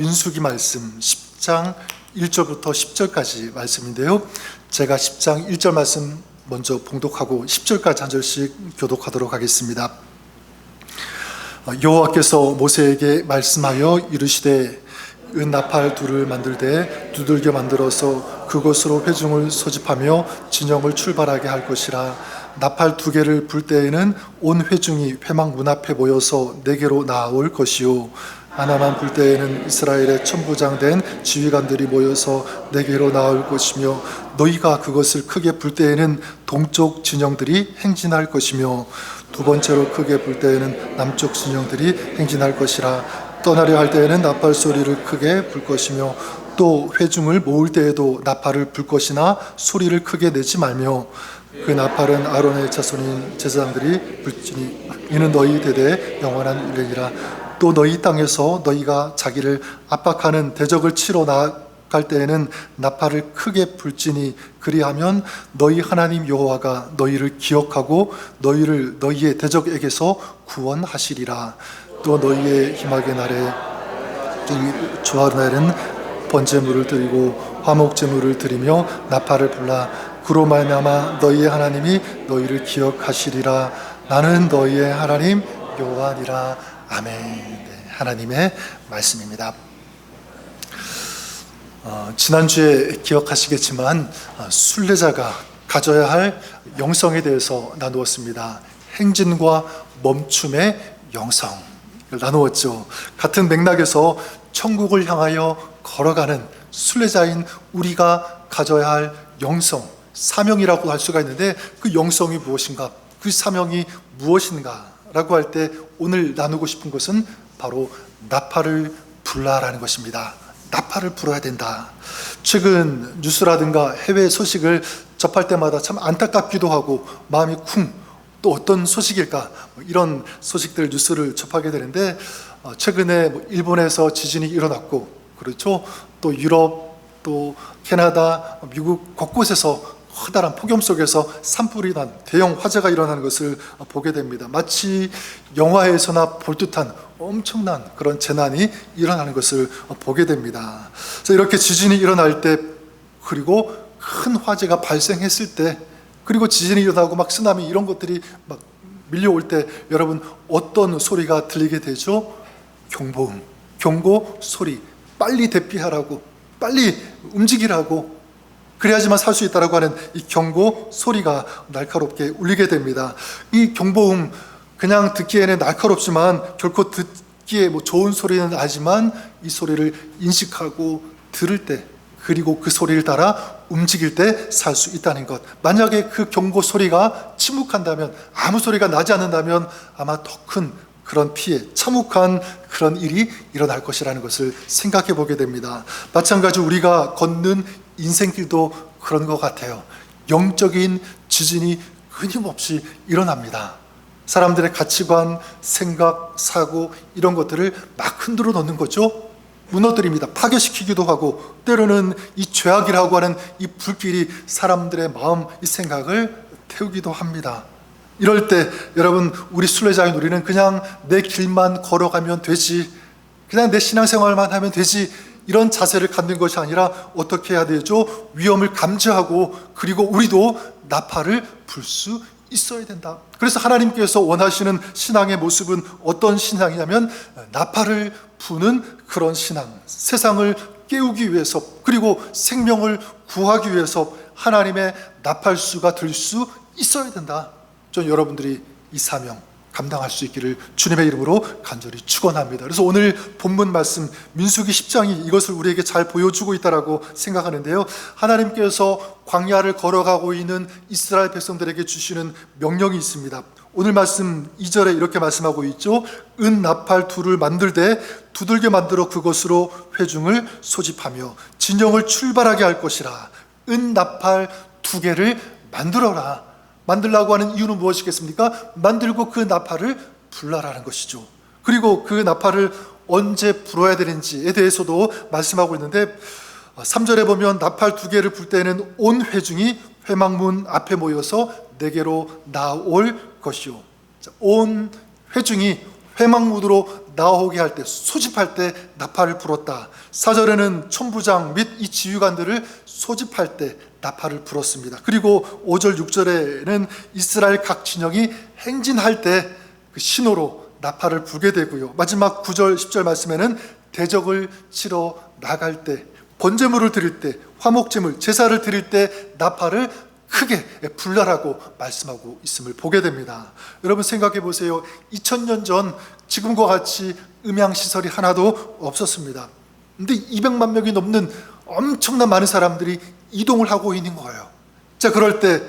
민수기 말씀 10장 1절부터 10절까지 말씀인데요. 제가 10장 1절 말씀 먼저 봉독하고 10절까지 한 절씩 교독하도록 하겠습니다. 여호와께서 모세에게 말씀하여 이르시되 은나팔 둘을 만들되 두들겨 만들어서 그것으로 회중을 소집하며 진영을 출발하게 할 것이라. 나팔 두 개를 불 때에는 온 회중이 회막 문 앞에 모여서 내게로 나아올 것이요, 하나만 불 때에는 이스라엘의 천부장된 지휘관들이 모여서 내게로 나올 것이며, 너희가 그것을 크게 불 때에는 동쪽 진영들이 행진할 것이며, 두 번째로 크게 불 때에는 남쪽 진영들이 행진할 것이라. 떠나려 할 때에는 나팔 소리를 크게 불 것이며, 또 회중을 모을 때에도 나팔을 불 것이나 소리를 크게 내지 말며, 그 나팔은 아론의 자손인 제사장들이 불지니 이는 너희 대대의 영원한 일이라. 또 너희 땅에서 너희가 자기를 압박하는 대적을 치러 나갈 때에는 나팔을 크게 불지니, 그리하면 너희 하나님 여호와가 너희를 기억하고 너희를 너희의 대적에게서 구원하시리라. 또 너희의 희망의 날에 주할 날에는 번제물을 드리고 화목제물을 드리며 나팔을 불라. 그로 말미암아 너희의 하나님이 너희를 기억하시리라. 나는 너희의 하나님 여호와니라. 아멘. 네, 하나님의 말씀입니다. 지난주에 기억하시겠지만 순례자가 가져야 할 영성에 대해서 나누었습니다. 행진과 멈춤의 영성을 나누었죠. 같은 맥락에서 천국을 향하여 걸어가는 순례자인 우리가 가져야 할 영성, 사명이라고 할 수가 있는데, 그 영성이 무엇인가, 그 사명이 무엇인가 라고 할 때 오늘 나누고 싶은 것은 바로 나팔을 불라라는 것입니다. 나팔을 불어야 된다. 최근 뉴스라든가 해외 소식을 접할 때마다 참 안타깝기도 하고 마음이 쿵, 또 어떤 소식일까, 이런 소식들 뉴스를 접하게 되는데, 최근에 일본에서 지진이 일어났고, 그렇죠, 또 유럽, 또 캐나다, 미국 곳곳에서 커다란 폭염 속에서 산불이 난 대형 화재가 일어나는 것을 보게 됩니다. 마치 영화에서나 볼 듯한 엄청난 그런 재난이 일어나는 것을 보게 됩니다. 그래서 이렇게 지진이 일어날 때, 그리고 큰 화재가 발생했을 때, 그리고 지진이 일어나고 막 쓰나미 이런 것들이 막 밀려올 때 여러분 어떤 소리가 들리게 되죠? 경보음, 경고 소리, 빨리 대피하라고, 빨리 움직이라고, 그래야지만 살 수 있다라고 하는 이 경고 소리가 날카롭게 울리게 됩니다. 이 경보음, 그냥 듣기에는 날카롭지만 결코 듣기에 좋은 소리는 아니지만, 이 소리를 인식하고 들을 때, 그리고 그 소리를 따라 움직일 때 살 수 있다는 것. 만약에 그 경고 소리가 침묵한다면, 아무 소리가 나지 않는다면 아마 더 큰 그런 피해, 참혹한 그런 일이 일어날 것이라는 것을 생각해 보게 됩니다. 마찬가지로 우리가 걷는 인생길도 그런 것 같아요. 영적인 지진이 끊임없이 일어납니다. 사람들의 가치관, 생각, 사고 이런 것들을 막 흔들어 놓는 거죠. 무너뜨립니다. 파괴시키기도 하고, 때로는 이 죄악이라고 하는 이 불길이 사람들의 마음, 이 생각을 태우기도 합니다. 이럴 때 여러분, 우리 순례자인 우리는 그냥 내 길만 걸어가면 되지, 그냥 내 신앙생활만 하면 되지, 이런 자세를 갖는 것이 아니라 어떻게 해야 되죠? 위험을 감지하고, 그리고 우리도 나팔을 불 수 있어야 된다. 그래서 하나님께서 원하시는 신앙의 모습은 어떤 신앙이냐면, 나팔을 부는 그런 신앙, 세상을 깨우기 위해서, 그리고 생명을 구하기 위해서 하나님의 나팔수가 될 수 있어야 된다. 전 여러분들이 이 사명 감당할 수 있기를 주님의 이름으로 간절히 축원합니다. 그래서 오늘 본문 말씀 민수기 10장이 이것을 우리에게 잘 보여주고 있다라고 생각하는데요. 하나님께서 광야를 걸어가고 있는 이스라엘 백성들에게 주시는 명령이 있습니다. 오늘 말씀 2절에 이렇게 말씀하고 있죠. 은나팔 둘을 만들되 두들겨 만들어 그것으로 회중을 소집하며 진영을 출발하게 할 것이라. 은나팔 두 개를 만들어라. 만들라고 하는 이유는 무엇이겠습니까? 만들고 그 나팔을 불라라는 것이죠. 그리고 그 나팔을 언제 불어야 되는지에 대해서도 말씀하고 있는데, 3절에 보면 나팔 두 개를 불 때는 온 회중이 회막문 앞에 모여서 내게로 나올 것이요. 온 회중이 회막문으로 나오게 할 때, 소집할 때 나팔을 불었다. 4절에는 천부장 및 이 지휘관들을 소집할 때 나팔을 불었습니다. 그리고 5절 6절에는 이스라엘 각 진영이 행진할 때 그 신호로 나팔을 불게 되고요. 마지막 9절 10절 말씀에는 대적을 치러 나갈 때, 번제물을 드릴 때, 화목제물 제사를 드릴 때 나팔을 크게 불라라고 말씀하고 있음을 보게 됩니다. 여러분 생각해 보세요. 2000년 전 지금과 같이 음향시설이 하나도 없었습니다. 근데 200만 명이 넘는 엄청난 많은 사람들이 이동을 하고 있는 거예요. 자, 그럴 때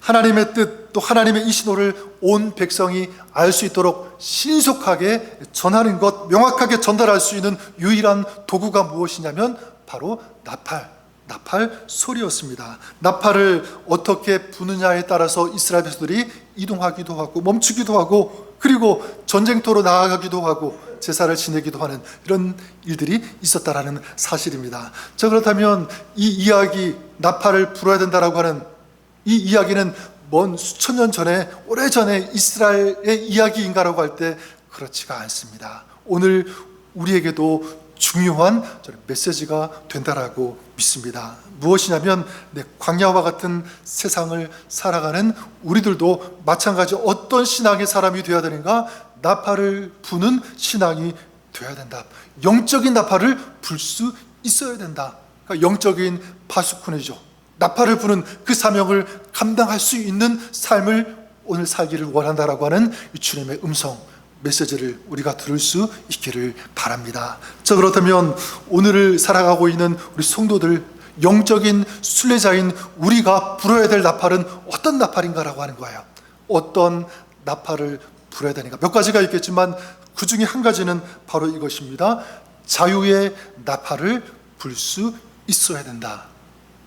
하나님의 뜻, 또 하나님의 이 신호를 온 백성이 알 수 있도록 신속하게 전하는 것, 명확하게 전달할 수 있는 유일한 도구가 무엇이냐면 바로 나팔 소리였습니다. 나팔을 어떻게 부느냐에 따라서 이스라엘 백성들이 이동하기도 하고 멈추기도 하고, 그리고 전쟁터로 나아가기도 하고 제사를 지내기도 하는 이런 일들이 있었다라는 사실입니다. 자, 그렇다면 이 이야기, 나팔을 불어야 된다라고 하는 이 이야기는 먼 수천 년 전에, 오래전에 이스라엘의 이야기인가라고 할 때 그렇지가 않습니다. 오늘 우리에게도 중요한 메시지가 된다라고 믿습니다. 무엇이냐면 광야와 같은 세상을 살아가는 우리들도 마찬가지 어떤 신앙의 사람이 되어야 되는가? 나팔을 부는 신앙이 되어야 된다. 영적인 나팔을 불 수 있어야 된다. 그러니까 영적인 파수꾼이죠. 나팔을 부는 그 사명을 감당할 수 있는 삶을 오늘 살기를 원한다라고 하는 이 주님의 음성, 메시지를 우리가 들을 수 있기를 바랍니다. 자, 그렇다면 오늘을 살아가고 있는 우리 성도들, 영적인 순례자인 우리가 불어야 될 나팔은 어떤 나팔인가라고 하는 거예요. 어떤 나팔을 불어야 되는가? 몇 가지가 있겠지만 그 중에 한 가지는 바로 이것입니다. 자유의 나팔을 불 수 있어야 된다.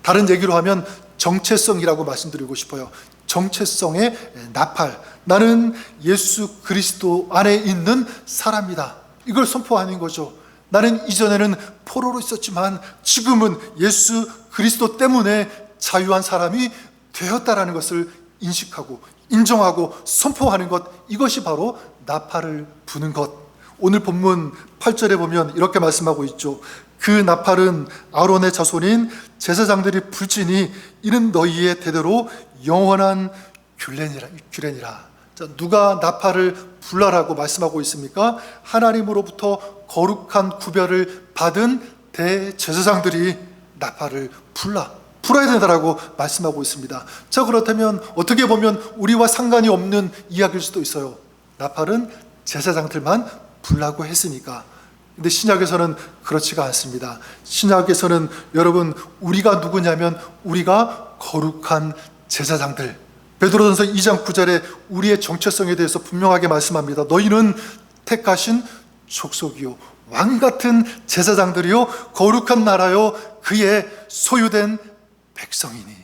다른 얘기로 하면 정체성이라고 말씀드리고 싶어요. 정체성의 나팔. 나는 예수 그리스도 안에 있는 사람이다. 이걸 선포하는 거죠. 나는 이전에는 포로로 있었지만 지금은 예수 그리스도 때문에 자유한 사람이 되었다라는 것을 인식하고 인정하고 선포하는 것, 이것이 바로 나팔을 부는 것. 오늘 본문 8절에 보면 이렇게 말씀하고 있죠. 그 나팔은 아론의 자손인 제사장들이 불지니 이는 너희의 대대로 영원한 규례니라. 자, 누가 나팔을 불라라고 말씀하고 있습니까? 하나님으로부터 거룩한 구별을 받은 대제사장들이 나팔을 불어야 된다라고 말씀하고 있습니다. 자, 그렇다면 어떻게 보면 우리와 상관이 없는 이야기일 수도 있어요. 나팔은 제사장들만 불라고 했으니까. 근데 신약에서는 그렇지가 않습니다. 신약에서는 여러분, 우리가 누구냐면 우리가 거룩한 제사장들. 베드로전서 2장 9절에 우리의 정체성에 대해서 분명하게 말씀합니다. 너희는 택하신 족속이요 왕같은 제사장들이요 거룩한 나라요 그의 소유된 백성이니.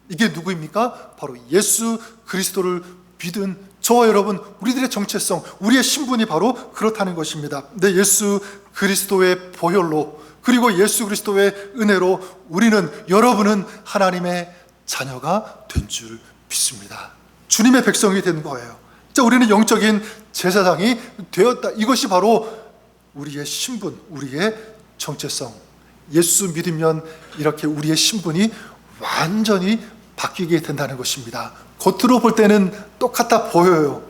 이게 누구입니까? 바로 예수 그리스도를 믿은 저와 여러분, 우리들의 정체성, 우리의 신분이 바로 그렇다는 것입니다. 근데 예수 그리스도의 보혈로, 그리고 예수 그리스도의 은혜로 우리는, 여러분은 하나님의 자녀가 된 줄 믿습니다. 주님의 백성이 된 거예요. 자, 우리는 영적인 제사장이 되었다. 이것이 바로 우리의 신분, 우리의 정체성. 예수 믿으면 이렇게 우리의 신분이 완전히 바뀌게 된다는 것입니다. 겉으로 볼 때는 똑같아 보여요.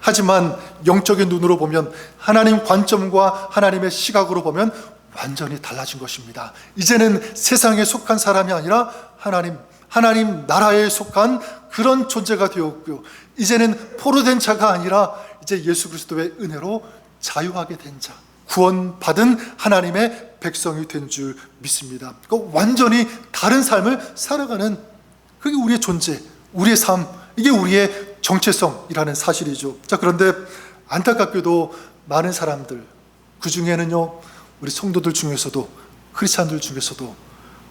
하지만 영적인 눈으로 보면, 하나님 관점과 하나님의 시각으로 보면 완전히 달라진 것입니다. 이제는 세상에 속한 사람이 아니라 하나님 나라에 속한 그런 존재가 되었고요. 이제는 포로된 자가 아니라 이제 예수 그리스도의 은혜로 자유하게 된 자, 구원받은 하나님의 백성이 된 줄 믿습니다. 그러니까 완전히 다른 삶을 살아가는, 그게 우리의 존재, 우리의 삶, 이게 우리의 정체성이라는 사실이죠. 자, 그런데 안타깝게도 많은 사람들, 그 중에는요, 우리 성도들 중에서도, 크리스찬들 중에서도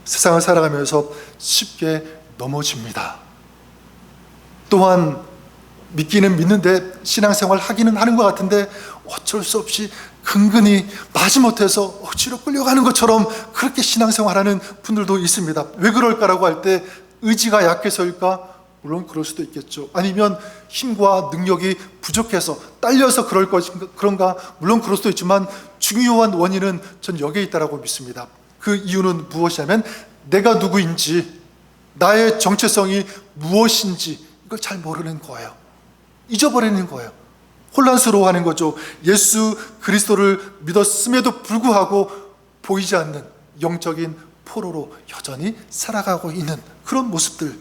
세상을 살아가면서 쉽게 넘어집니다. 또한 믿기는 믿는데 신앙생활 하기는 하는 것 같은데 어쩔 수 없이 근근히 마지못해서 억지로 끌려가는 것처럼 그렇게 신앙생활하는 분들도 있습니다. 왜 그럴까라고 할 때 의지가 약해서일까? 물론 그럴 수도 있겠죠. 아니면 힘과 능력이 부족해서 딸려서 그런가? 물론 그럴 수도 있지만 중요한 원인은 전 여기에 있다고 믿습니다. 그 이유는 무엇이냐면 내가 누구인지, 나의 정체성이 무엇인지 이걸 잘 모르는 거예요. 잊어버리는 거예요. 혼란스러워하는 거죠. 예수 그리스도를 믿었음에도 불구하고 보이지 않는 영적인 포로로 여전히 살아가고 있는 그런 모습들.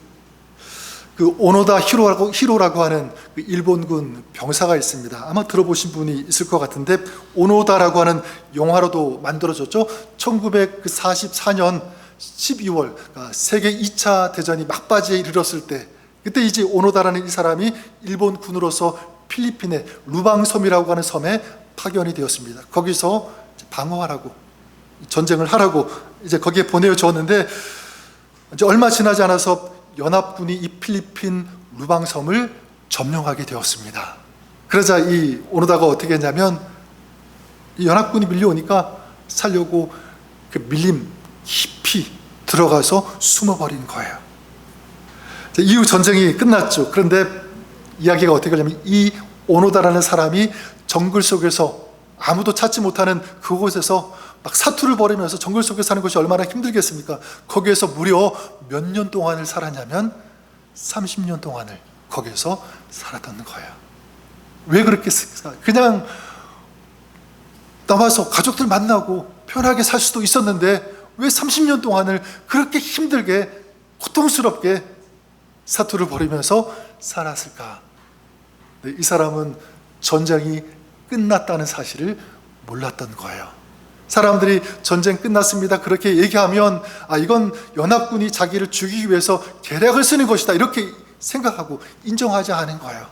그 오노다 히로라고 하는 그 일본군 병사가 있습니다. 아마 들어보신 분이 있을 것 같은데, 오노다라고 하는 영화로도 만들어졌죠. 1944년 12월 세계 2차 대전이 막바지에 이르렀을 때, 그때 이제 오노다라는 이 사람이 일본 군으로서 필리핀의 루방섬이라고 하는 섬에 파견이 되었습니다. 거기서 방어하라고, 전쟁을 하라고 이제 거기에 보내줬는데, 이제 얼마 지나지 않아서 연합군이 이 필리핀 루방섬을 점령하게 되었습니다. 그러자 이 오노다가 어떻게 했냐면, 이 연합군이 밀려오니까 살려고 그 밀림 깊이 들어가서 숨어버린 거예요. 이후 전쟁이 끝났죠. 그런데 이야기가 어떻게 하냐면, 이 오노다라는 사람이 정글 속에서 아무도 찾지 못하는 그곳에서 막 사투를 벌이면서 정글 속에 사는 것이 얼마나 힘들겠습니까? 거기에서 무려 몇 년 동안을 살았냐면 30년 동안을 거기에서 살았던 거예요. 왜 그렇게 그냥 나와서 가족들 만나고 편하게 살 수도 있었는데 왜 30년 동안을 그렇게 힘들게 고통스럽게 사투를 벌이면서 살았을까? 네, 이 사람은 전쟁이 끝났다는 사실을 몰랐던 거예요. 사람들이 전쟁 끝났습니다 그렇게 얘기하면, 이건 연합군이 자기를 죽이기 위해서 계략을 쓰는 것이다 이렇게 생각하고 인정하지 않은 거예요.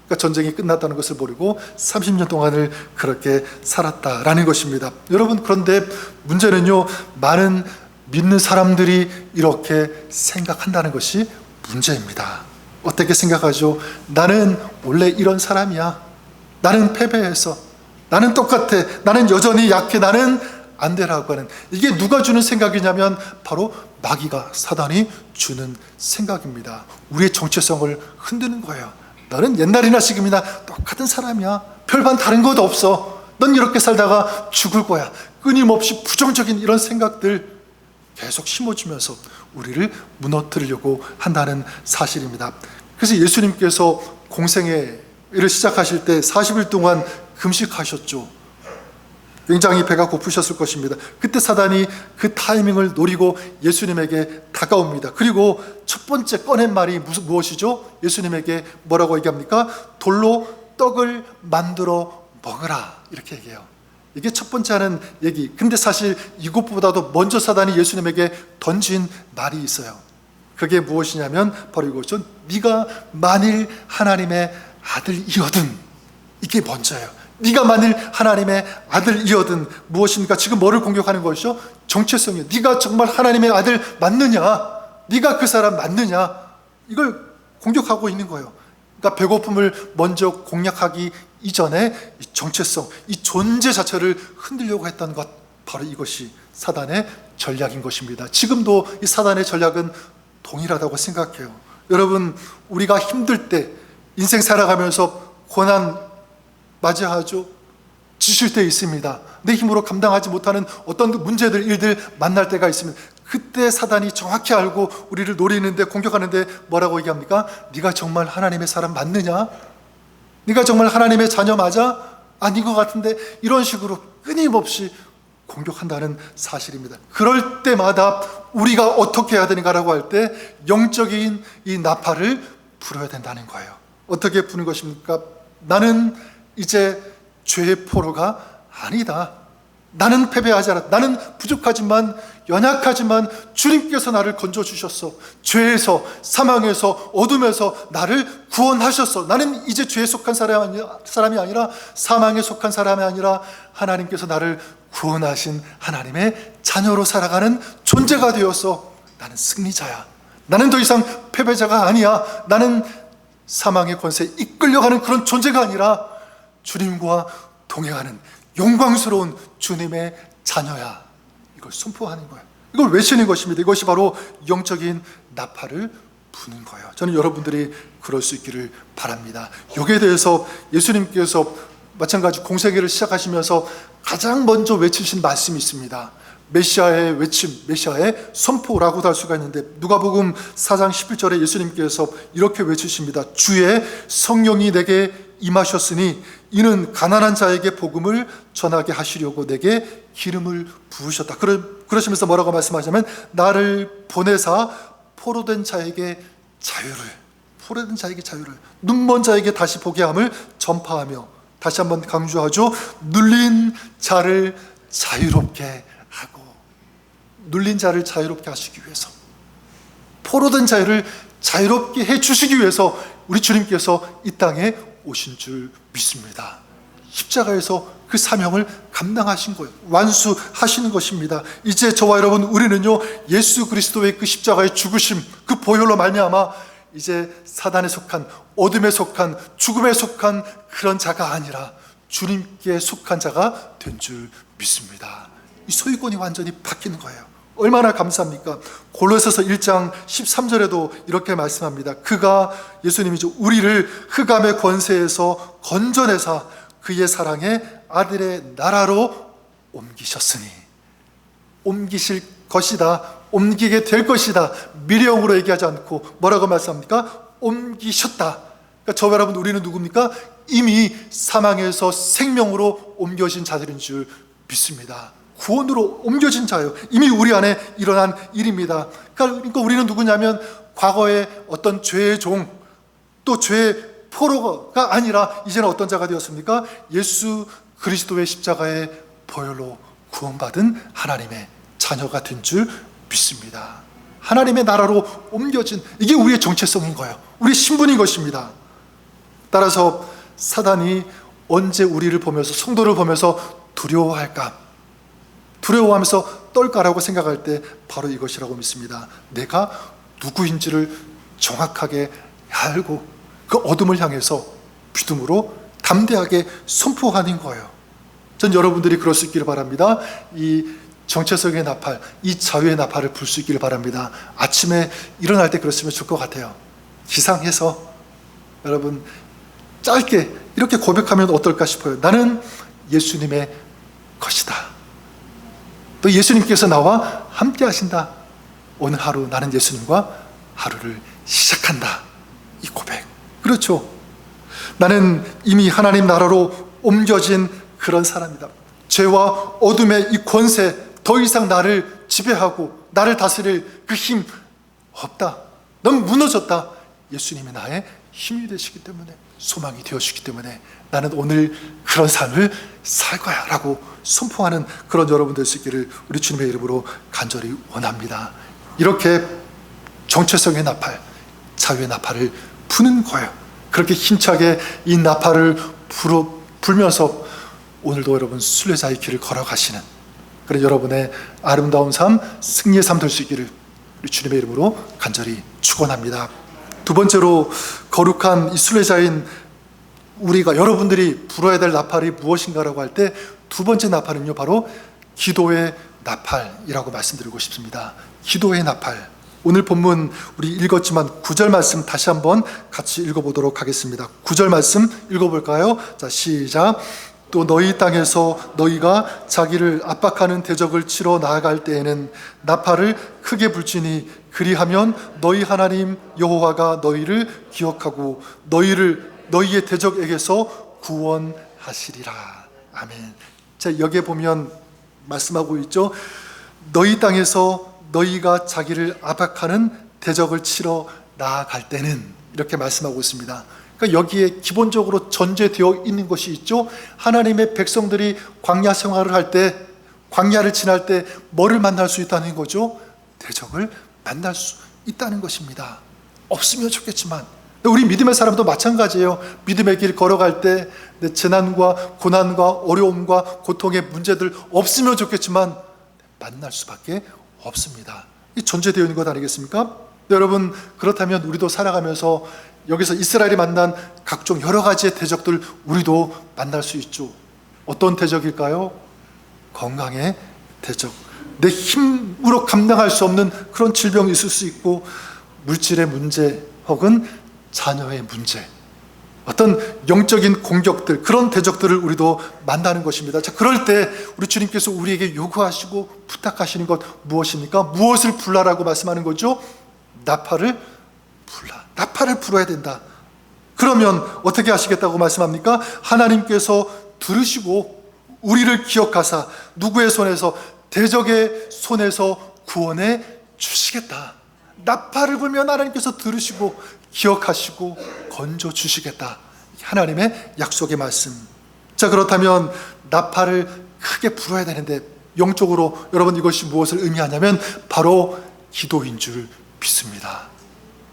그러니까 전쟁이 끝났다는 것을 모르고 30년 동안을 그렇게 살았다라는 것입니다. 여러분, 그런데 문제는요, 많은 믿는 사람들이 이렇게 생각한다는 것이 문제입니다. 어떻게 생각하죠? 나는 원래 이런 사람이야. 나는 패배해서, 나는 똑같아, 나는 여전히 약해, 나는 안 되라고 하는, 이게 누가 주는 생각이냐면 바로 마귀가, 사단이 주는 생각입니다. 우리의 정체성을 흔드는 거예요. 너는 옛날이나 지금이나 똑같은 사람이야. 별반 다른 것 없어. 넌 이렇게 살다가 죽을 거야. 끊임없이 부정적인 이런 생각들 계속 심어주면서 우리를 무너뜨리려고 한다는 사실입니다. 그래서 예수님께서 공생애를 시작하실 때 40일 동안 금식하셨죠. 굉장히 배가 고프셨을 것입니다. 그때 사단이 그 타이밍을 노리고 예수님에게 다가옵니다. 그리고 첫 번째 꺼낸 말이 무엇이죠? 예수님에게 뭐라고 얘기합니까? 돌로 떡을 만들어 먹으라 이렇게 얘기해요. 이게 첫 번째 하는 얘기. 근데 사실 이것보다도 먼저 사단이 예수님에게 던진 말이 있어요. 그게 무엇이냐면 바로 이거죠. 네가 만일 하나님의 아들이거든. 이게 먼저예요. 네가 만일 하나님의 아들이거든. 무엇입니까? 지금 뭐를 공격하는 것이죠? 정체성이에요. 네가 정말 하나님의 아들 맞느냐? 네가 그 사람 맞느냐? 이걸 공격하고 있는 거예요. 그러니까 배고픔을 먼저 공략하기 이전에 이 정체성, 이 존재 자체를 흔들려고 했던 것, 바로 이것이 사단의 전략인 것입니다. 지금도 이 사단의 전략은 동일하다고 생각해요. 여러분, 우리가 힘들 때, 인생 살아가면서 고난 맞이하죠. 지칠 때 있습니다. 내 힘으로 감당하지 못하는 어떤 문제들, 일들 만날 때가 있습니다. 그때 사단이 정확히 알고 우리를 노리는데, 공격하는데 뭐라고 얘기합니까? 네가 정말 하나님의 사람 맞느냐? 네가 정말 하나님의 자녀 맞아? 아닌 것 같은데, 이런 식으로 끊임없이 공격한다는 사실입니다. 그럴 때마다 우리가 어떻게 해야 되는가라고 할 때 영적인 이 나팔을 불어야 된다는 거예요. 어떻게 부는 것입니까? 나는 이제 죄의 포로가 아니다. 나는 패배하지 않았다. 나는 부족하지만, 연약하지만 주님께서 나를 건져주셨어. 죄에서, 사망에서, 어둠에서 나를 구원하셨어. 나는 이제 죄에 속한 사람이 아니라, 사망에 속한 사람이 아니라 하나님께서 나를 구원하신 하나님의 자녀로 살아가는 존재가 되었어. 나는 승리자야. 나는 더 이상 패배자가 아니야. 나는 사망의 권세에 이끌려가는 그런 존재가 아니라 주님과 동행하는 영광스러운 주님의 자녀야. 이걸 선포하는 거야. 이걸 외치는 것입니다. 이것이 바로 영적인 나팔을 부는 거예요. 저는 여러분들이 그럴 수 있기를 바랍니다. 여기에 대해서 예수님께서 마찬가지 공생애를 시작하시면서 가장 먼저 외치신 말씀이 있습니다. 메시아의 외침, 메시아의 선포라고도 할 수가 있는데, 누가복음 4장 11절에 예수님께서 이렇게 외치십니다. 주의 성령이 내게 임하셨으니 이는 가난한 자에게 복음을 전하게 하시려고 내게 기름을 부으셨다. 그러시면서 뭐라고 말씀하시냐면, 나를 보내사 포로된 자에게 자유를, 눈먼 자에게 다시 보게 함을 전파하며, 다시 한번 강조하죠. 눌린 자를 자유롭게 하고, 눌린 자를 자유롭게 하시기 위해서, 포로된 자를 자유롭게 해주시기 위해서 우리 주님께서 이 땅에 오신 줄 믿습니다. 십자가에서 그 사명을 감당하신 거예요. 완수하시는 것입니다. 이제 저와 여러분, 우리는요, 예수 그리스도의 그 십자가의 죽으심, 그 보혈로 말미암아 이제 사단에 속한, 어둠에 속한, 죽음에 속한 그런 자가 아니라 주님께 속한 자가 된 줄 믿습니다. 이 소유권이 완전히 바뀌는 거예요. 얼마나 감사합니까? 골로새서 1장 13절에도 이렇게 말씀합니다. 그가, 예수님이죠, 우리를 흑암의 권세에서 건져내사 그의 사랑의 아들의 나라로 옮기셨으니, 옮기실 것이다, 옮기게 될 것이다, 미래형으로 얘기하지 않고 뭐라고 말씀합니까? 옮기셨다. 그러니까 저와 여러분, 우리는 누굽니까? 이미 사망에서 생명으로 옮겨진 자들인 줄 믿습니다. 구원으로 옮겨진 자예요. 이미 우리 안에 일어난 일입니다. 그러니까 우리는 누구냐면, 과거의 어떤 죄의 종, 또 죄의 포로가 아니라 이제는 어떤 자가 되었습니까? 예수 그리스도의 십자가의 보혈로 구원받은 하나님의 자녀가 된 줄 믿습니다. 하나님의 나라로 옮겨진, 이게 우리의 정체성인 거예요. 우리의 신분인 것입니다. 따라서 사단이 언제 우리를 보면서, 성도를 보면서 두려워할까? 두려워하면서 떨까라고 생각할 때 바로 이것이라고 믿습니다. 내가 누구인지를 정확하게 알고 그 어둠을 향해서 믿음으로 담대하게 선포하는 거예요. 전 여러분들이 그럴 수 있기를 바랍니다. 이 정체성의 나팔, 이 자유의 나팔을 불 수 있기를 바랍니다. 아침에 일어날 때 그랬으면 좋을 것 같아요. 기상해서 여러분 짧게 이렇게 고백하면 어떨까 싶어요. 나는 예수님의 것이다. 또 예수님께서 나와 함께 하신다. 오늘 하루 나는 예수님과 하루를 시작한다. 이 고백. 그렇죠. 나는 이미 하나님 나라로 옮겨진 그런 사람이다. 죄와 어둠의 이 권세, 더 이상 나를 지배하고 나를 다스릴 그 힘 없다. 넌 무너졌다. 예수님이 나의 힘이 되시기 때문에, 소망이 되어주기 때문에 나는 오늘 그런 삶을 살 거야 라고 선포하는 그런 여러분 될 수 있기를 우리 주님의 이름으로 간절히 원합니다. 이렇게 정체성의 나팔, 자유의 나팔을 부는 거예요. 그렇게 힘차게 이 나팔을 불면서 오늘도 여러분 순례자의 길을 걸어가시는 그런 여러분의 아름다운 삶, 승리의 삶 될 수 있기를 우리 주님의 이름으로 간절히 축원합니다. 두 번째로, 거룩한 이 순례자인 우리가, 여러분들이 불어야 될 나팔이 무엇인가라고 할 때 두 번째 나팔은요, 바로 기도의 나팔이라고 말씀드리고 싶습니다. 기도의 나팔. 오늘 본문 우리 읽었지만 9절 말씀 다시 한번 같이 읽어보도록 하겠습니다. 9절 말씀 읽어볼까요? 자, 시작. 또 너희 땅에서 너희가 자기를 압박하는 대적을 치러 나아갈 때에는 나팔을 크게 불지니 그리하면 너희 하나님 여호와가 너희를 기억하고 너희의 대적에게서 구원하시리라. 아멘. 자, 여기에 보면 말씀하고 있죠. 너희 땅에서 너희가 자기를 압박하는 대적을 치러 나아갈 때는, 이렇게 말씀하고 있습니다. 그러니까 여기에 기본적으로 전제되어 있는 것이 있죠. 하나님의 백성들이 광야 생활을 할 때, 광야를 지날 때 뭐를 만날 수 있다는 거죠? 대적을 만날 수 있다는 것입니다. 없으면 좋겠지만, 우리 믿음의 사람도 마찬가지예요. 믿음의 길 걸어갈 때 재난과 고난과 어려움과 고통의 문제들 없으면 좋겠지만 만날 수밖에 없습니다. 이 전제되어 있는 것 아니겠습니까? 여러분, 그렇다면 우리도 살아가면서 여기서 이스라엘이 만난 각종 여러 가지의 대적들 우리도 만날 수 있죠. 어떤 대적일까요? 건강의 대적. 내 힘으로 감당할 수 없는 그런 질병이 있을 수 있고, 물질의 문제 혹은 자녀의 문제, 어떤 영적인 공격들, 그런 대적들을 우리도 만나는 것입니다. 자, 그럴 때 우리 주님께서 우리에게 요구하시고 부탁하시는 것 무엇입니까? 무엇을 불라라고 말씀하는 거죠? 나팔을 불라. 나팔을 불어야 된다. 그러면 어떻게 하시겠다고 말씀합니까? 하나님께서 들으시고 우리를 기억하사 누구의 손에서? 대적의 손에서 구원해 주시겠다. 나팔을 불면 하나님께서 들으시고 기억하시고 건져 주시겠다. 하나님의 약속의 말씀. 자, 그렇다면 나팔을 크게 불어야 되는데, 영적으로 여러분 이것이 무엇을 의미하냐면 바로 기도인 줄 믿습니다.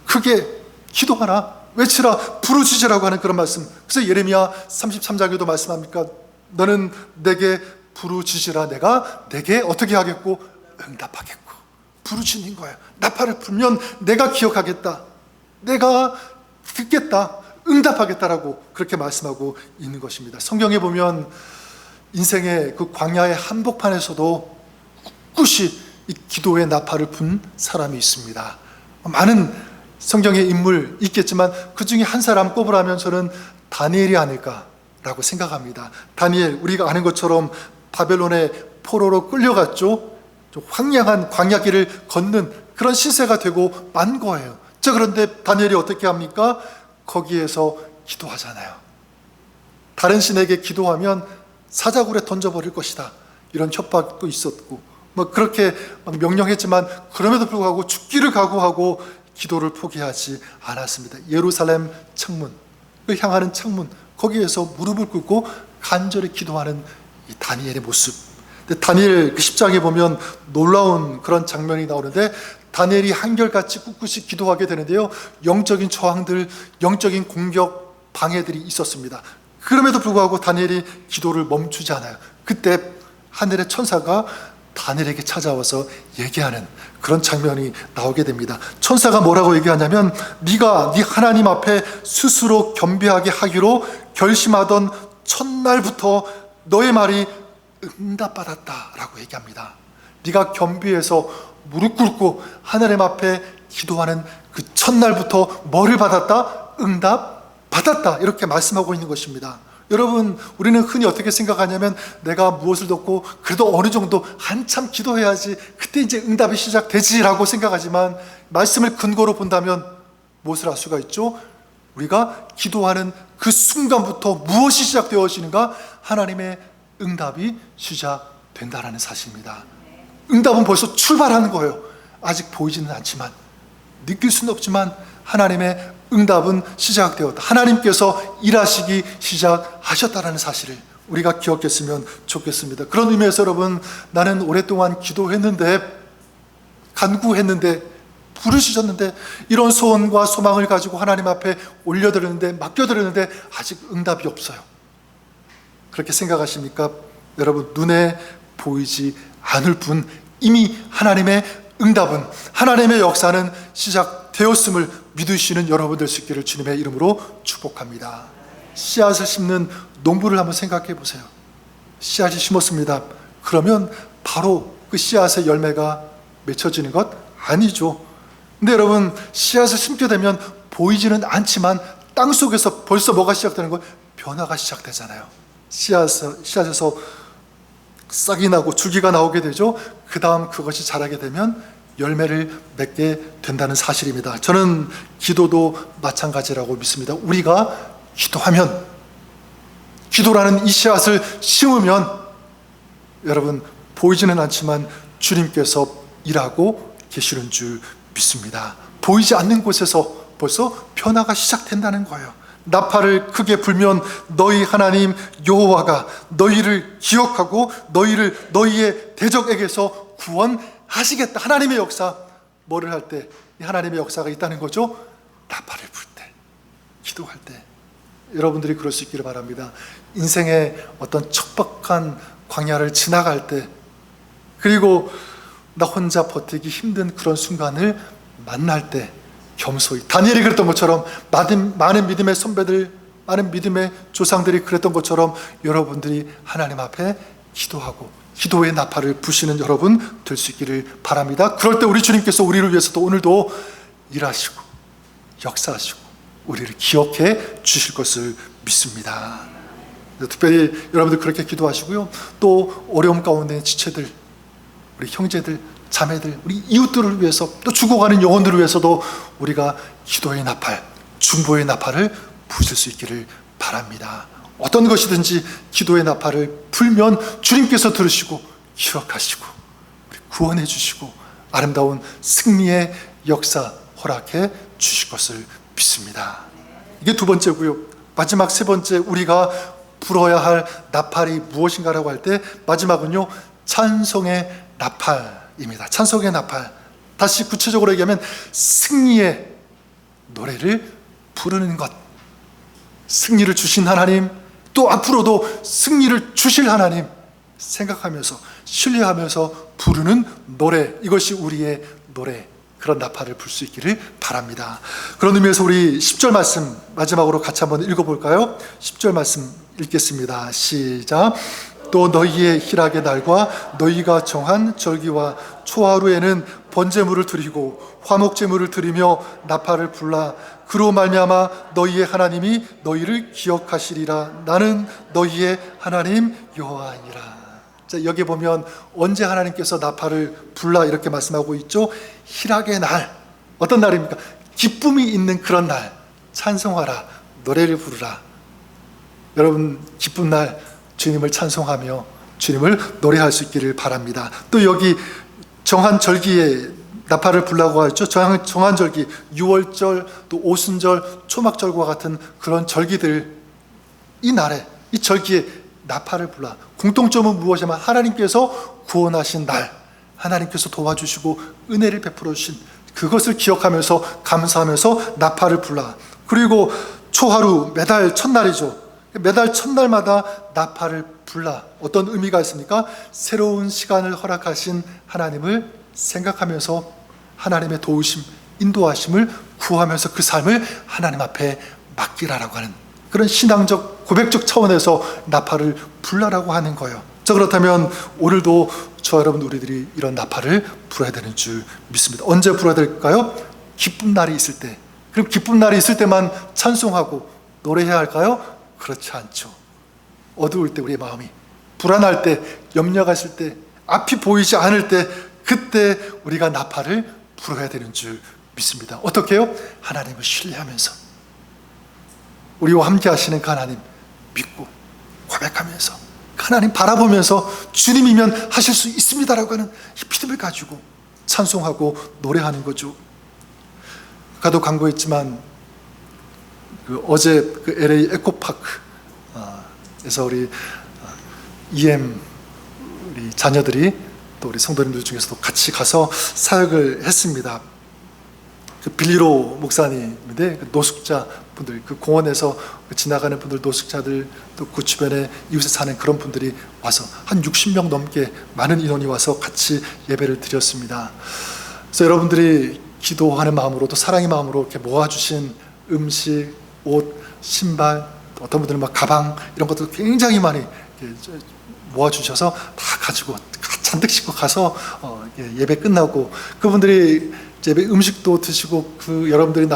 크게 기도하라, 외치라, 부르짖으라고 하는 그런 말씀. 그래서 예레미야 33장에도 말씀합니까? 너는 내게 부르짖으라, 내가 내게 어떻게 하겠고? 응답하겠고. 부르짖는 거예요. 나팔을 불면 내가 기억하겠다, 내가 듣겠다, 응답하겠다라고 그렇게 말씀하고 있는 것입니다. 성경에 보면 인생의 그 광야의 한복판에서도 꿋꿋이 이 기도의 나팔을 분 사람이 있습니다. 많은 성경의 인물 있겠지만 그 중에 한 사람 꼽으라면 저는 다니엘이 아닐까라고 생각합니다. 다니엘, 우리가 아는 것처럼 바벨론의 포로로 끌려갔죠. 황량한 광야길을 걷는 그런 신세가 되고 만 거예요. 자, 그런데 다니엘이 어떻게 합니까? 거기에서 기도하잖아요. 다른 신에게 기도하면 사자굴에 던져버릴 것이다, 이런 협박도 있었고, 그렇게 명령했지만 그럼에도 불구하고 죽기를 각오하고 기도를 포기하지 않았습니다. 예루살렘 창문을 향하는 창문, 거기에서 무릎을 꿇고 간절히 기도하는 이 다니엘의 모습. 다니엘 그 10장에 보면 놀라운 그런 장면이 나오는데, 다니엘이 한결같이 꿋꿋이 기도하게 되는데요, 영적인 저항들, 영적인 공격, 방해들이 있었습니다. 그럼에도 불구하고 다니엘이 기도를 멈추지 않아요. 그때 하늘의 천사가 다니엘에게 찾아와서 얘기하는 그런 장면이 나오게 됩니다. 천사가 뭐라고 얘기하냐면, 네가 네 하나님 앞에 스스로 겸비하게 하기로 결심하던 첫날부터 너의 말이 응답받았다라고 얘기합니다. 네가 겸비해서 무릎 꿇고 하나님 앞에 기도하는 그 첫날부터 뭐를 받았다? 응답 받았다, 이렇게 말씀하고 있는 것입니다. 여러분, 우리는 흔히 어떻게 생각하냐면, 내가 무엇을 듣고 그래도 어느 정도 한참 기도해야지 그때 이제 응답이 시작되지라고 생각하지만, 말씀을 근거로 본다면 무엇을 알 수가 있죠? 우리가 기도하는 그 순간부터 무엇이 시작되어지는가? 하나님의 응답이 시작된다라는 사실입니다. 응답은 벌써 출발하는 거예요. 아직 보이지는 않지만, 느낄 수는 없지만 하나님의 응답은 시작되었다. 하나님께서 일하시기 시작하셨다라는 사실을 우리가 기억했으면 좋겠습니다. 그런 의미에서 여러분, 나는 오랫동안 기도했는데, 간구했는데, 부르짖었는데, 이런 소원과 소망을 가지고 하나님 앞에 올려드렸는데, 맡겨드렸는데 아직 응답이 없어요. 그렇게 생각하십니까? 여러분, 눈에 보이지 않을 뿐 이미 하나님의 응답은, 하나님의 역사는 시작되었음을 믿으시는 여러분 될 수 있기를 주님의 이름으로 축복합니다. 씨앗을 심는 농부를 한번 생각해 보세요. 씨앗이 심었습니다. 그러면 바로 그 씨앗의 열매가 맺혀지는 것 아니죠. 근데 여러분, 씨앗을 심게 되면 보이지는 않지만 땅 속에서 벌써 뭐가 시작되는 거예요? 변화가 시작되잖아요. 씨앗에서 싹이 나고 줄기가 나오게 되죠. 그 다음 그것이 자라게 되면 열매를 맺게 된다는 사실입니다. 저는 기도도 마찬가지라고 믿습니다. 우리가 기도하면, 기도라는 이 씨앗을 심으면, 여러분, 보이지는 않지만 주님께서 일하고 계시는 줄 믿습니다. 보이지 않는 곳에서 벌써 변화가 시작된다는 거예요. 나팔을 크게 불면 너희 하나님 여호와가 너희를 기억하고 너희를 너희의 대적에게서 구원하시겠다. 하나님의 역사, 뭐를 할 때 하나님의 역사가 있다는 거죠? 나팔을 불 때, 기도할 때. 여러분들이 그럴 수 있기를 바랍니다. 인생의 어떤 척박한 광야를 지나갈 때, 그리고 나 혼자 버티기 힘든 그런 순간을 만날 때 겸손히, 다니엘이 그랬던 것처럼, 많은 믿음의 선배들, 많은 믿음의 조상들이 그랬던 것처럼 여러분들이 하나님 앞에 기도하고 기도의 나팔을 부시는 여러분 될 수 있기를 바랍니다. 그럴 때 우리 주님께서 우리를 위해서도 오늘도 일하시고 역사하시고 우리를 기억해 주실 것을 믿습니다. 특별히 여러분들 그렇게 기도하시고요. 또 어려움 가운데 지체들, 우리 형제들, 자매들, 우리 이웃들을 위해서, 또 죽어가는 영혼들을 위해서도 우리가 기도의 나팔, 중보의 나팔을 부실 수 있기를 바랍니다. 어떤 것이든지 기도의 나팔을 불면 주님께서 들으시고 기억하시고 구원해 주시고 아름다운 승리의 역사 허락해 주실 것을 믿습니다. 이게 두 번째고요. 마지막 세 번째, 우리가 불어야 할 나팔이 무엇인가라고 할 때 마지막은요, 찬송의 나팔입니다. 찬송의 나팔. 다시 구체적으로 얘기하면 승리의 노래를 부르는 것. 승리를 주신 하나님, 또 앞으로도 승리를 주실 하나님 생각하면서 신뢰하면서 부르는 노래, 이것이 우리의 노래, 그런 나팔을 불 수 있기를 바랍니다. 그런 의미에서 우리 10절 말씀 마지막으로 같이 한번 읽어볼까요? 10절 말씀 읽겠습니다. 시작. 또 너희의 희락의 날과 너희가 정한 절기와 초하루에는 번제물을 드리고 화목제물을 드리며 나팔을 불라 그로 말미암아 너희의 하나님이 너희를 기억하시리라. 나는 너희의 하나님 여호와니라. 자, 여기 보면 언제 하나님께서 나팔을 불라 이렇게 말씀하고 있죠? 희락의 날. 어떤 날입니까? 기쁨이 있는 그런 날. 찬송하라, 노래를 부르라. 여러분 기쁜 날 주님을 찬송하며 주님을 노래할 수 있기를 바랍니다. 또 여기 정한 절기에 나팔을 불라고 하죠. 정한 절기, 유월절, 또 오순절, 초막절과 같은 그런 절기들, 이 날에, 이 절기에 나팔을 불라. 공통점은 무엇이냐면 하나님께서 구원하신 날, 하나님께서 도와주시고 은혜를 베풀어 주신 그것을 기억하면서 감사하면서 나팔을 불라. 그리고 초하루, 매달 첫날이죠. 매달 첫날마다 나팔을 불라. 어떤 의미가 있습니까? 새로운 시간을 허락하신 하나님을 생각하면서 하나님의 도우심, 인도하심을 구하면서 그 삶을 하나님 앞에 맡기라라고 하는 그런 신앙적, 고백적 차원에서 나팔을 불라라고 하는 거예요. 자, 그렇다면 오늘도 저와 여러분 우리들이 이런 나팔을 불어야 되는 줄 믿습니다. 언제 불어야 될까요? 기쁜 날이 있을 때. 그럼 기쁜 날이 있을 때만 찬송하고 노래해야 할까요? 그렇지 않죠. 어두울 때, 우리의 마음이 불안할 때, 염려가 있을 때, 앞이 보이지 않을 때, 그때 우리가 나팔을 불어야 되는 줄 믿습니다. 어떻게 해요? 하나님을 신뢰하면서, 우리와 함께 하시는 그 하나님 믿고 고백하면서, 그 하나님 바라보면서 주님이면 하실 수 있습니다라고 하는 믿음을 가지고 찬송하고 노래하는 거죠. 아까도 광고했지만 어제 그 LA 에코파크에서 우리 EM 우리 자녀들이 또 우리 성도님들 중에서도 같이 가서 사역을 했습니다. 그 빌리로 목사님인데 그 노숙자 분들, 그 공원에서 지나가는 분들, 노숙자들, 또 그 주변에 이웃에 사는 그런 분들이 와서 한 60명 넘게 많은 인원이 와서 같이 예배를 드렸습니다. 그래서 여러분들이 기도하는 마음으로 또 사랑의 마음으로 이렇게 모아주신 음식, 옷, 신발, 어떤 분들은 막 가방 이런 것도 굉장히 많이 모아주셔서 다 가지고 잔뜩 싣고 가서 예배 끝나고 그분들이 예배 음식도 드시고 그 여러분들이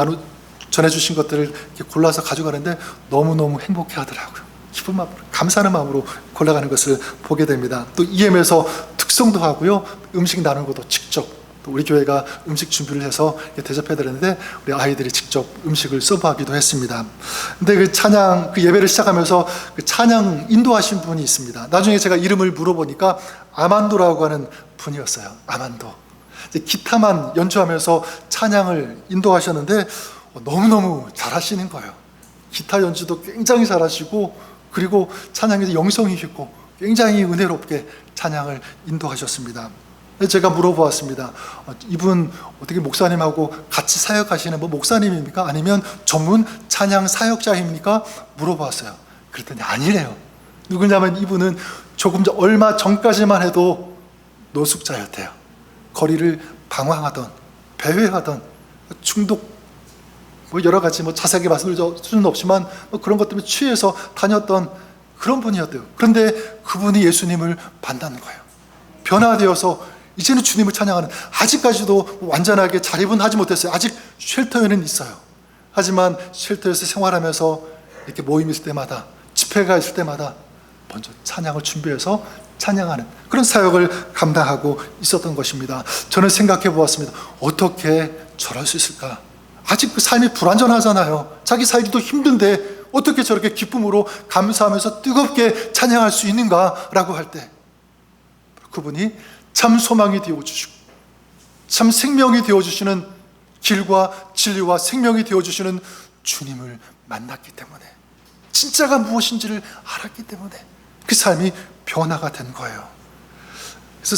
전해주신 것들을 이렇게 골라서 가져가는데 너무너무 행복해 하더라고요. 기쁜 마음으로, 감사하는 마음으로 골라가는 것을 보게 됩니다. 또 EM에서 특송도 하고요. 음식 나누는 것도 직접, 또 우리 교회가 음식 준비를 해서 대접해 드렸는데 우리 아이들이 직접 음식을 서브하기도 했습니다. 근데 그 찬양, 그 예배를 시작하면서 그 찬양 인도하신 분이 있습니다. 나중에 제가 이름을 물어보니까 아만도라고 하는 분이었어요. 아만도. 기타만 연주하면서 찬양을 인도하셨는데 너무너무 잘하시는 거예요. 기타 연주도 굉장히 잘하시고 그리고 찬양에도 영성이 있고 굉장히 은혜롭게 찬양을 인도하셨습니다. 제가 물어보았습니다. 이분 어떻게 목사님하고 같이 사역하시는 목사님입니까? 아니면 전문 찬양 사역자입니까? 물어봤어요. 그랬더니 아니래요. 누구냐면 이분은 얼마 전까지만 해도 노숙자였대요. 거리를 방황하던, 배회하던, 중독, 여러 가지 자세하게 말씀드릴 수는 없지만 그런 것 때문에 취해서 다녔던 그런 분이었대요. 그런데 그분이 예수님을 만난 거예요. 변화되어서 이제는 주님을 찬양하는, 아직까지도 완전하게 자립은 하지 못했어요. 아직 쉘터에는 있어요. 하지만 쉘터에서 생활하면서 이렇게 모임이 있을 때마다, 집회가 있을 때마다 먼저 찬양을 준비해서 찬양하는 그런 사역을 감당하고 있었던 것입니다. 저는 생각해 보았습니다. 어떻게 저럴 수 있을까? 아직 그 삶이 불완전하잖아요. 자기 살기도 힘든데 어떻게 저렇게 기쁨으로 감사하면서 뜨겁게 찬양할 수 있는가라고 할 때, 그분이 참 소망이 되어주시고 참 생명이 되어주시는, 길과 진리와 생명이 되어주시는 주님을 만났기 때문에, 진짜가 무엇인지를 알았기 때문에 그 삶이 변화가 된 거예요. 그래서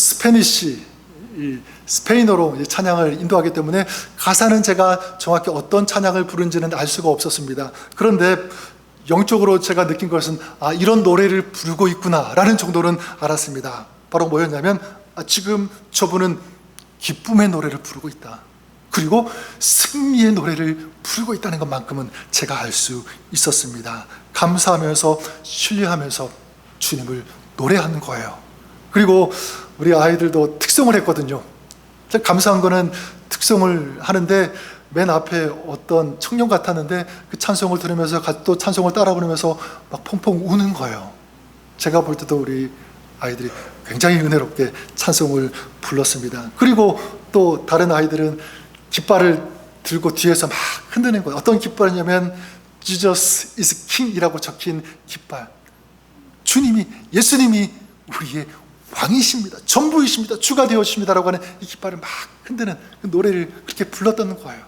스페인어로 찬양을 인도하기 때문에 가사는 제가 정확히 어떤 찬양을 부른지는 알 수가 없었습니다. 그런데 영적으로 제가 느낀 것은 이런 노래를 부르고 있구나 라는 정도는 알았습니다. 바로 뭐였냐면 지금 저분은 기쁨의 노래를 부르고 있다, 그리고 승리의 노래를 부르고 있다는 것만큼은 제가 알 수 있었습니다. 감사하면서 신뢰하면서 주님을 노래하는 거예요. 그리고 우리 아이들도 특성을 했거든요. 감사한 거는 특성을 하는데 맨 앞에 어떤 청년 같았는데 그 찬송을 들으면서 또 찬송을 따라 부르면서 막 펑펑 우는 거예요. 제가 볼 때도 우리 아이들이 굉장히 은혜롭게 찬송을 불렀습니다. 그리고 또 다른 아이들은 깃발을 들고 뒤에서 막 흔드는 거예요. 어떤 깃발이냐면 Jesus is King이라고 적힌 깃발. 주님이, 예수님이 우리의 왕이십니다, 전부이십니다, 주가 되어주십니다라고 하는 이 깃발을 막 흔드는 그 노래를 그렇게 불렀던 거예요.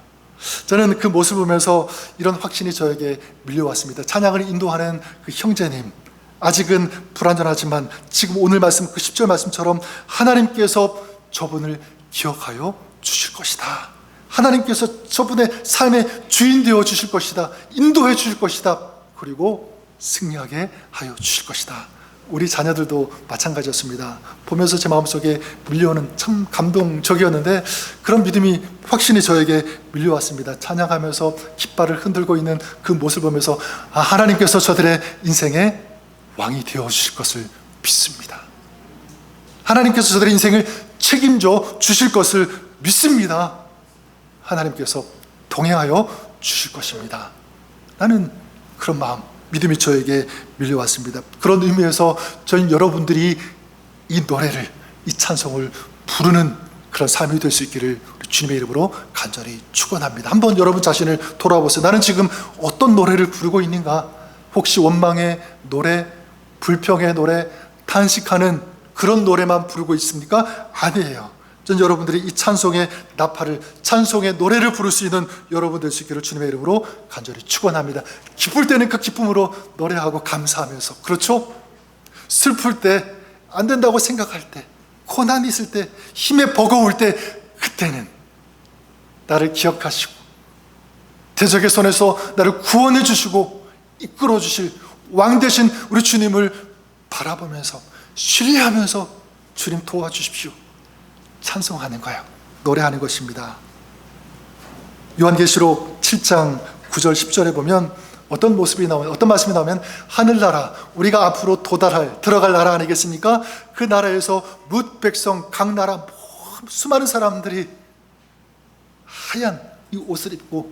저는 그 모습을 보면서 이런 확신이 저에게 밀려왔습니다. 찬양을 인도하는 그 형제님, 아직은 불완전하지만 지금 오늘 말씀, 그 10절 말씀처럼 하나님께서 저분을 기억하여 주실 것이다, 하나님께서 저분의 삶의 주인 되어 주실 것이다, 인도해 주실 것이다, 그리고 승리하게 하여 주실 것이다. 우리 자녀들도 마찬가지였습니다. 보면서 제 마음속에 밀려오는 참 감동적이었는데 그런 믿음이, 확신이 저에게 밀려왔습니다. 찬양하면서 깃발을 흔들고 있는 그 모습을 보면서 하나님께서 저들의 인생의 왕이 되어주실 것을 믿습니다. 하나님께서 저들의 인생을 책임져 주실 것을 믿습니다. 하나님께서 동행하여 주실 것입니다. 나는 그런 마음, 믿음이 저에게 밀려왔습니다. 그런 의미에서 저희 여러분들이 이 노래를, 이 찬송을 부르는 그런 삶이 될 수 있기를 우리 주님의 이름으로 간절히 축원합니다. 한번 여러분 자신을 돌아보세요. 나는 지금 어떤 노래를 부르고 있는가? 혹시 원망의 노래, 불평의 노래, 탄식하는 그런 노래만 부르고 있습니까? 아니에요. 전 여러분들이 이 찬송의 나팔을, 찬송의 노래를 부를 수 있는 여러분 될 수 있기를 주님의 이름으로 간절히 축원합니다. 기쁠 때는 그 기쁨으로 노래하고 감사하면서, 그렇죠? 슬플 때, 안 된다고 생각할 때, 고난이 있을 때, 힘에 버거울 때, 그때는 나를 기억하시고 대적의 손에서 나를 구원해 주시고 이끌어 주실 왕 되신 우리 주님을 바라보면서 신뢰하면서 주님 도와주십시오, 찬송하는 거예요. 노래하는 것입니다. 요한계시록 7장 9절 10절에 보면 어떤 모습이 나오면, 어떤 말씀이 나오면 하늘나라, 우리가 앞으로 들어갈 나라 아니겠습니까? 그 나라에서 뭇 백성 각 나라 수많은 사람들이 하얀 이 옷을 입고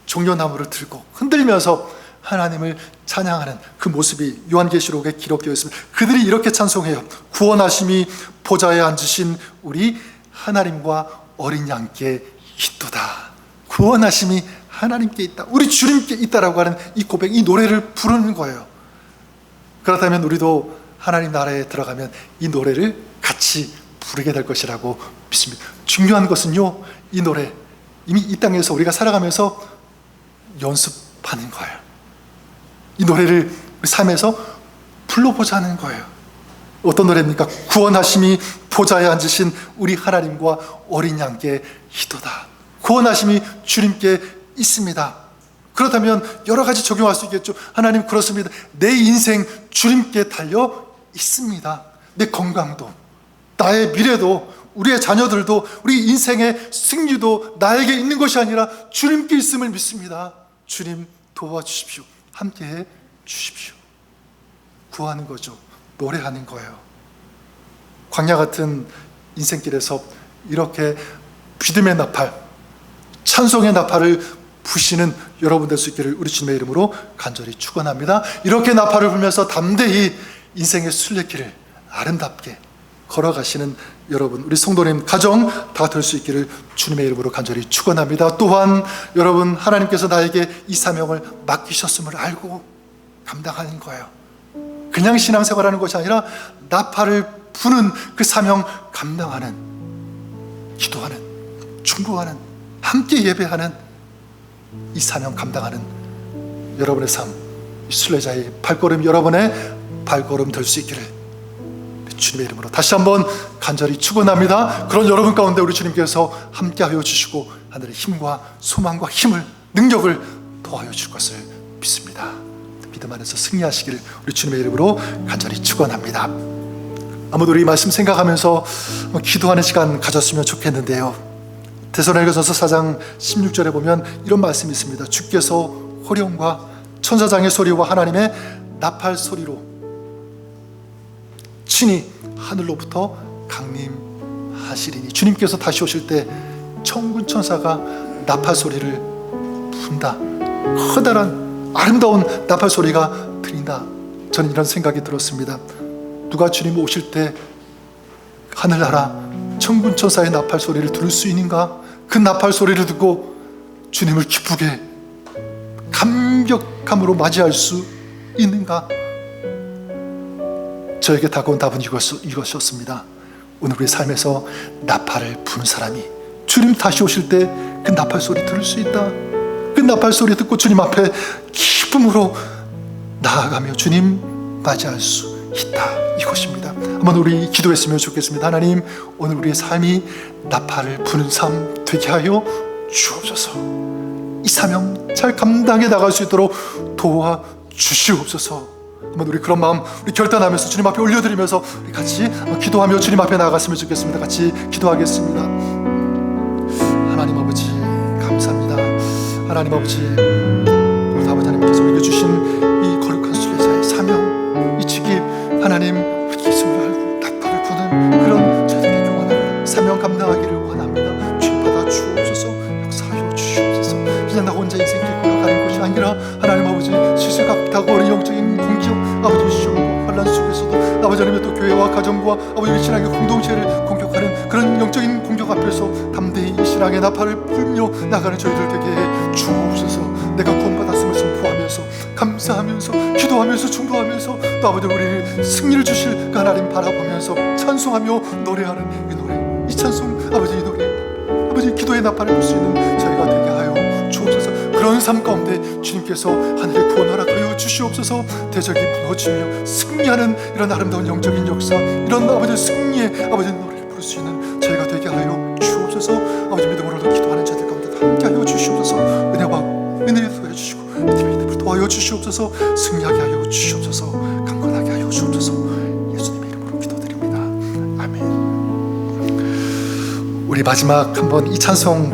종려나무를 들고 흔들면서 하나님을 찬양하는 그 모습이 요한계시록에 기록되어 있습니다. 그들이 이렇게 찬송해요. 구원하심이 보좌에 앉으신 우리 하나님과 어린 양께 있도다. 구원하심이 하나님께 있다, 우리 주님께 있다라고 하는 이 고백, 이 노래를 부르는 거예요. 그렇다면 우리도 하나님 나라에 들어가면 이 노래를 같이 부르게 될 것이라고 믿습니다. 중요한 것은요, 이 노래 이미 이 땅에서 우리가 살아가면서 연습하는 거예요. 이 노래를 우리 삶에서 불러보자는 거예요. 어떤 노래입니까? 구원하심이 보좌에 앉으신 우리 하나님과 어린 양께 있도다. 구원하심이 주님께 있습니다. 그렇다면 여러 가지 적용할 수 있겠죠. 하나님, 그렇습니다. 내 인생 주님께 달려 있습니다. 내 건강도, 나의 미래도, 우리의 자녀들도, 우리 인생의 승리도 나에게 있는 것이 아니라 주님께 있음을 믿습니다. 주님 도와주십시오. 함께해 주십시오. 구하는 거죠. 노래하는 거예요. 광야 같은 인생길에서 이렇게 믿음의 나팔, 찬송의 나팔을 부시는 여러분 될 수 있기를 우리 주님의 이름으로 간절히 축원합니다. 이렇게 나팔을 불면서 담대히 인생의 순례길을 아름답게 걸어가시는 여러분, 우리 성도님 가정 다 될 수 있기를 주님의 이름으로 간절히 축원합니다. 또한 여러분, 하나님께서 나에게 이 사명을 맡기셨음을 알고 감당하는 거예요. 그냥 신앙생활하는 것이 아니라 나팔을 부는 그 사명 감당하는, 기도하는, 충고하는, 함께 예배하는 이 사명 감당하는 여러분의 삶, 이 순례자의 발걸음, 여러분의 발걸음 될 수 있기를 주님의 이름으로 다시 한번 간절히 축원합니다. 그런 여러분 가운데 우리 주님께서 함께하여 주시고 하늘의 힘과 소망과 힘을, 능력을 더하여 줄 것을 믿습니다. 믿음 안에서 승리하시기를 우리 주님의 이름으로 간절히 축원합니다. 아무도 우리 말씀 생각하면서 기도하는 시간 가졌으면 좋겠는데요. 데살로니가전서 4장 16절에 보면 이런 말씀이 있습니다. 주께서 호령과 천사장의 소리와 하나님의 나팔 소리로 친히 하늘로부터 강림하시리니, 주님께서 다시 오실 때 천군 천사가 나팔 소리를 분다. 커다란 아름다운 나팔 소리가 들린다. 저는 이런 생각이 들었습니다. 누가 주님 오실 때 하늘나라 천군 천사의 나팔 소리를 들을 수 있는가? 그 나팔 소리를 듣고 주님을 기쁘게 감격함으로 맞이할 수 있는가? 저에게 다가온 답은 이것이었습니다. 오늘 우리 삶에서 나팔을 부는 사람이 주님 다시 오실 때 그 나팔 소리 들을 수 있다. 그 나팔 소리 듣고 주님 앞에 기쁨으로 나아가며 주님 맞이할 수 있다. 이것입니다. 한번 우리 기도했으면 좋겠습니다. 하나님, 오늘 우리의 삶이 나팔을 부는 삶 되게 하여 주옵소서. 이 사명 잘 감당해 나갈 수 있도록 도와주시옵소서. 한번 우리 그런 마음 우리 결단하면서 주님 앞에 올려드리면서 우리 같이 기도하며 주님 앞에 나아갔으면 좋겠습니다. 같이 기도하겠습니다. 하나님 아버지 감사합니다. 하나님 아버지, 오늘 아버지 하나님께서 우리에게 주신 이 거룩한 순례자의 사명, 이 직임, 하나님 우리 예수를 알고 나팔을 부는 그런 저희들에게 원합니다. 사명 감당하기를 원합니다. 주님 받아 주옵소서. 역사하여 주시옵소서. 그냥 나 혼자 인생길 걸어가는 것이 아니라 하나님 아버지, 시세가 다가오는 영적인 공격, 아버지 시험과 환난 속에서도 아버지 하나님의 또 교회와 가정과 아버지 신앙의 공동체를 공격하는 그런 영적인 공격 앞에서 담대히 이 신앙의 나팔을 불며 나가는 저희들 되게 해 주옵소서. 내가 구원받았음을 선포하면서 감사하면서 기도하면서 충고하면서 또 아버지 우리를 승리를 주실 그 하나님 바라보면서 찬송하며 노래하는 이 노래, 이 찬송 아버지, 이 노래 아버지 기도의 나팔을 불 수 있는 저희가 되게 하여 주옵소서. 그런 삶 가운데 주님께서 하늘의 구원 허락하여 주시옵소서. 대적이 무너지며 승리하는 이런 아름다운 영적인 역사, 이런 아버지 승리의 아버지 노래를 부를 수 있는 저희가 되게 하여 주옵소서. 아버지 믿음으로도 기도하는 자들 가운데 함께 하여 주시옵소서. 은혜와 은혜를 더해 주시고 믿음의 이름을 도와여 주시옵소서. 승리하게 하여 주시옵소서. 강건하게 하여 주옵소서. 예수님의 이름으로 기도드립니다. 아멘. 우리 마지막 한번 이 찬송